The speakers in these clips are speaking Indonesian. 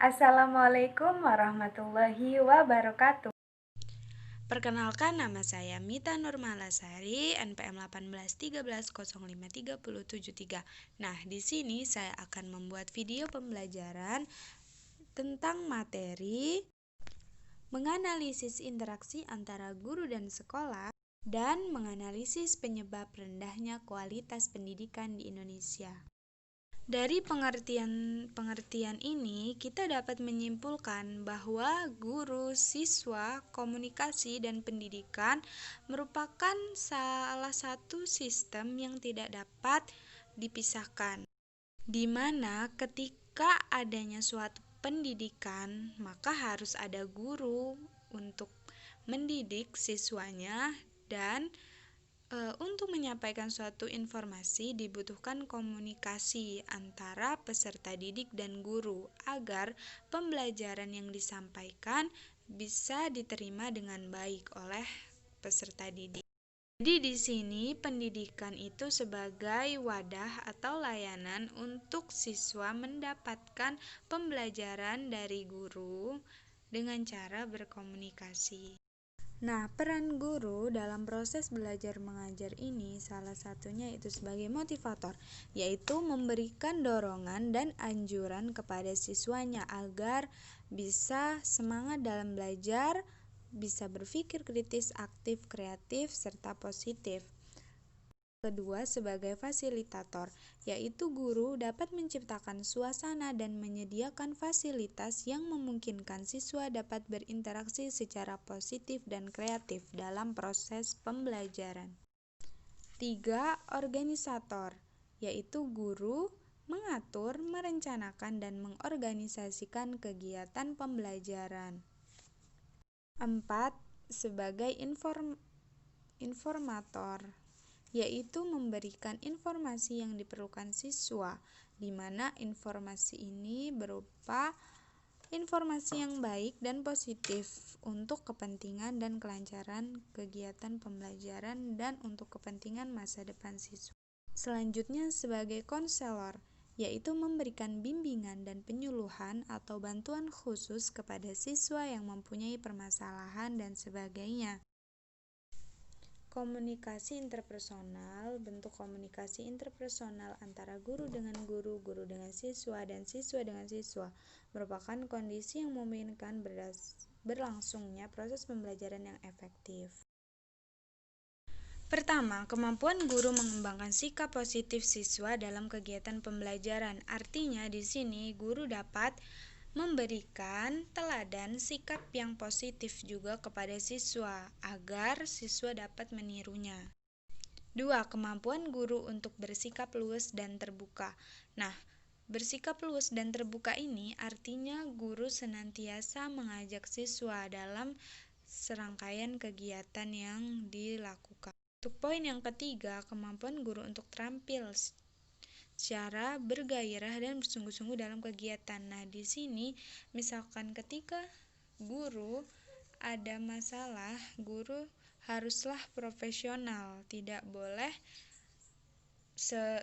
Assalamualaikum warahmatullahi wabarakatuh. Perkenalkan, nama saya Mita Nurmalasari, NPM 1813105373. Nah, di sini saya akan membuat video pembelajaran tentang materi menganalisis interaksi antara guru dan sekolah dan menganalisis penyebab rendahnya kualitas pendidikan di Indonesia. Dari pengertian ini, kita dapat menyimpulkan bahwa guru, siswa, komunikasi, dan pendidikan merupakan salah satu sistem yang tidak dapat dipisahkan, di mana ketika adanya suatu pendidikan, maka harus ada guru untuk mendidik siswanya dan untuk menyampaikan suatu informasi dibutuhkan komunikasi antara peserta didik dan guru agar pembelajaran yang disampaikan bisa diterima dengan baik oleh peserta didik. Jadi di sini pendidikan itu sebagai wadah atau layanan untuk siswa mendapatkan pembelajaran dari guru dengan cara berkomunikasi. Nah, peran guru dalam proses belajar mengajar ini salah satunya itu sebagai motivator, yaitu memberikan dorongan dan anjuran kepada siswanya agar bisa semangat dalam belajar, bisa berpikir kritis, aktif, kreatif, serta positif. Kedua, sebagai fasilitator, yaitu guru dapat menciptakan suasana dan menyediakan fasilitas yang memungkinkan siswa dapat berinteraksi secara positif dan kreatif dalam proses pembelajaran. 3. Organisator, yaitu guru mengatur, merencanakan, dan mengorganisasikan kegiatan pembelajaran. 4. Sebagai informator, yaitu memberikan informasi yang diperlukan siswa, di mana informasi ini berupa informasi yang baik dan positif untuk kepentingan dan kelancaran kegiatan pembelajaran dan untuk kepentingan masa depan siswa. Selanjutnya sebagai konselor, yaitu memberikan bimbingan dan penyuluhan atau bantuan khusus kepada siswa yang mempunyai permasalahan dan sebagainya. Komunikasi interpersonal, bentuk komunikasi interpersonal antara guru dengan guru, guru dengan siswa, dan siswa dengan siswa merupakan kondisi yang memungkinkan berlangsungnya proses pembelajaran yang efektif. Pertama, kemampuan guru mengembangkan sikap positif siswa dalam kegiatan pembelajaran. Artinya di sini guru dapat memberikan teladan sikap yang positif juga kepada siswa agar siswa dapat menirunya. 2. Kemampuan guru untuk bersikap luas dan terbuka. Nah, bersikap luas dan terbuka ini artinya guru senantiasa mengajak siswa dalam serangkaian kegiatan yang dilakukan. Untuk poin yang ketiga, kemampuan guru untuk terampil secara bergairah dan bersungguh-sungguh dalam kegiatan. Nah, di sini misalkan ketika guru ada masalah, guru haruslah profesional, tidak boleh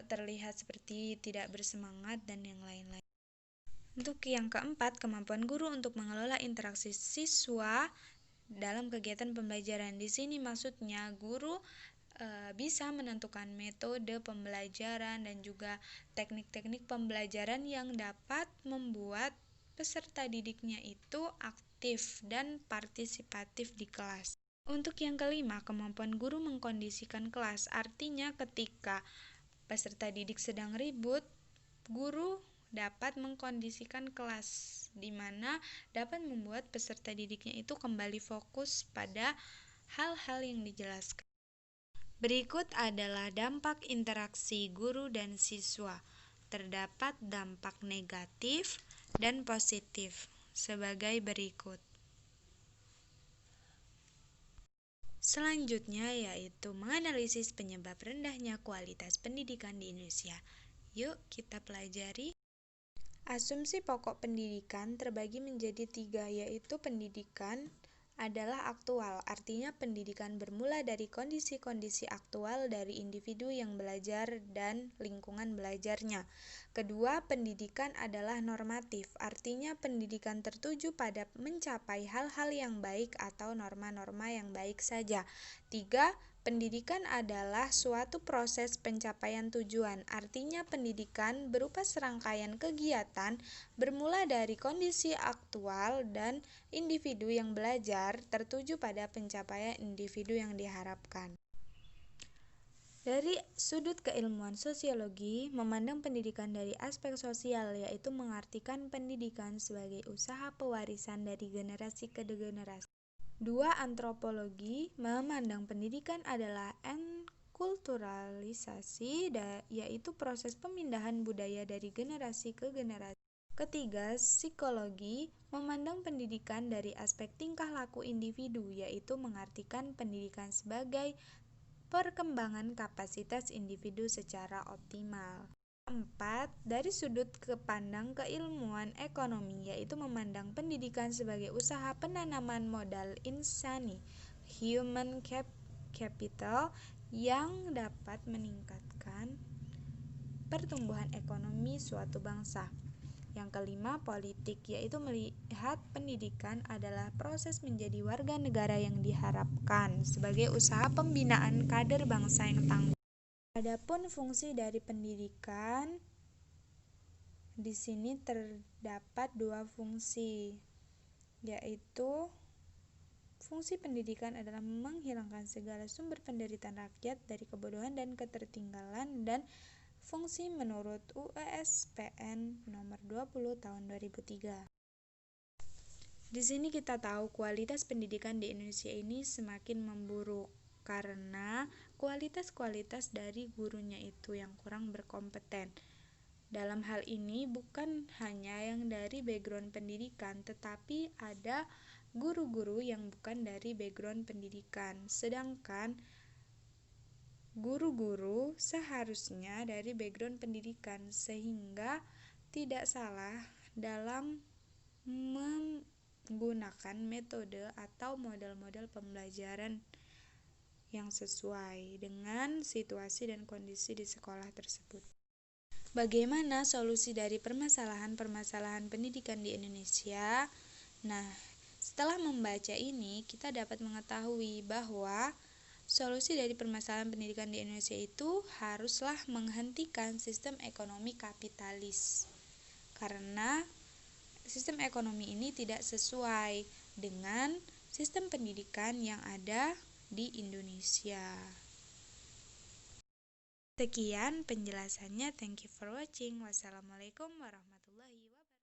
terlihat seperti tidak bersemangat dan yang lain-lain. Untuk yang keempat, kemampuan guru untuk mengelola interaksi siswa dalam kegiatan pembelajaran. Di sini maksudnya guru bisa menentukan metode pembelajaran dan juga teknik-teknik pembelajaran yang dapat membuat peserta didiknya itu aktif dan partisipatif di kelas. Untuk yang kelima, kemampuan guru mengkondisikan kelas. Artinya ketika peserta didik sedang ribut, guru dapat mengkondisikan kelas, di mana dapat membuat peserta didiknya itu kembali fokus pada hal-hal yang dijelaskan. Berikut adalah dampak interaksi guru dan siswa. Terdapat dampak negatif dan positif sebagai berikut. Selanjutnya yaitu menganalisis penyebab rendahnya kualitas pendidikan di Indonesia. Yuk kita pelajari. Asumsi pokok pendidikan terbagi menjadi 3, yaitu pendidikan adalah aktual, artinya pendidikan bermula dari kondisi-kondisi aktual dari individu yang belajar dan lingkungan belajarnya. Kedua, pendidikan adalah normatif, artinya pendidikan tertuju pada mencapai hal-hal yang baik atau norma-norma yang baik saja. Tiga, pendidikan adalah suatu proses pencapaian tujuan, artinya pendidikan berupa serangkaian kegiatan bermula dari kondisi aktual dan individu yang belajar tertuju pada pencapaian individu yang diharapkan. Dari sudut keilmuan sosiologi, memandang pendidikan dari aspek sosial, yaitu mengartikan pendidikan sebagai usaha pewarisan dari generasi ke generasi. Dua, antropologi memandang pendidikan adalah enkulturalisasi, yaitu proses pemindahan budaya dari generasi ke generasi. Ketiga, psikologi memandang pendidikan dari aspek tingkah laku individu, yaitu mengartikan pendidikan sebagai perkembangan kapasitas individu secara optimal. 4. Dari sudut pandang keilmuan ekonomi, yaitu memandang pendidikan sebagai usaha penanaman modal insani, human capital, yang dapat meningkatkan pertumbuhan ekonomi suatu bangsa. Yang kelima, politik, yaitu melihat pendidikan adalah proses menjadi warga negara yang diharapkan sebagai usaha pembinaan kader bangsa yang tangguh. Adapun fungsi dari pendidikan, di sini terdapat dua fungsi, yaitu fungsi pendidikan adalah menghilangkan segala sumber penderitaan rakyat dari kebodohan dan ketertinggalan, dan fungsi menurut UESPN nomor 20 tahun 2003. Di sini kita tahu kualitas pendidikan di Indonesia ini semakin memburuk karena kualitas dari gurunya itu yang kurang berkompeten. Dalam hal ini bukan hanya yang dari background pendidikan, tetapi ada guru-guru yang bukan dari background pendidikan. Sedangkan guru-guru seharusnya dari background pendidikan, sehingga tidak salah dalam menggunakan metode atau model-model pembelajaran yang sesuai dengan situasi dan kondisi di sekolah tersebut. Bagaimana solusi dari permasalahan-permasalahan pendidikan di Indonesia? Nah, setelah membaca ini, kita dapat mengetahui bahwa solusi dari permasalahan pendidikan di Indonesia itu haruslah menghentikan sistem ekonomi kapitalis. Karena sistem ekonomi ini tidak sesuai dengan sistem pendidikan yang ada di Indonesia. Sekian penjelasannya. Thank you for watching. Wassalamualaikum warahmatullahi wabarakatuh.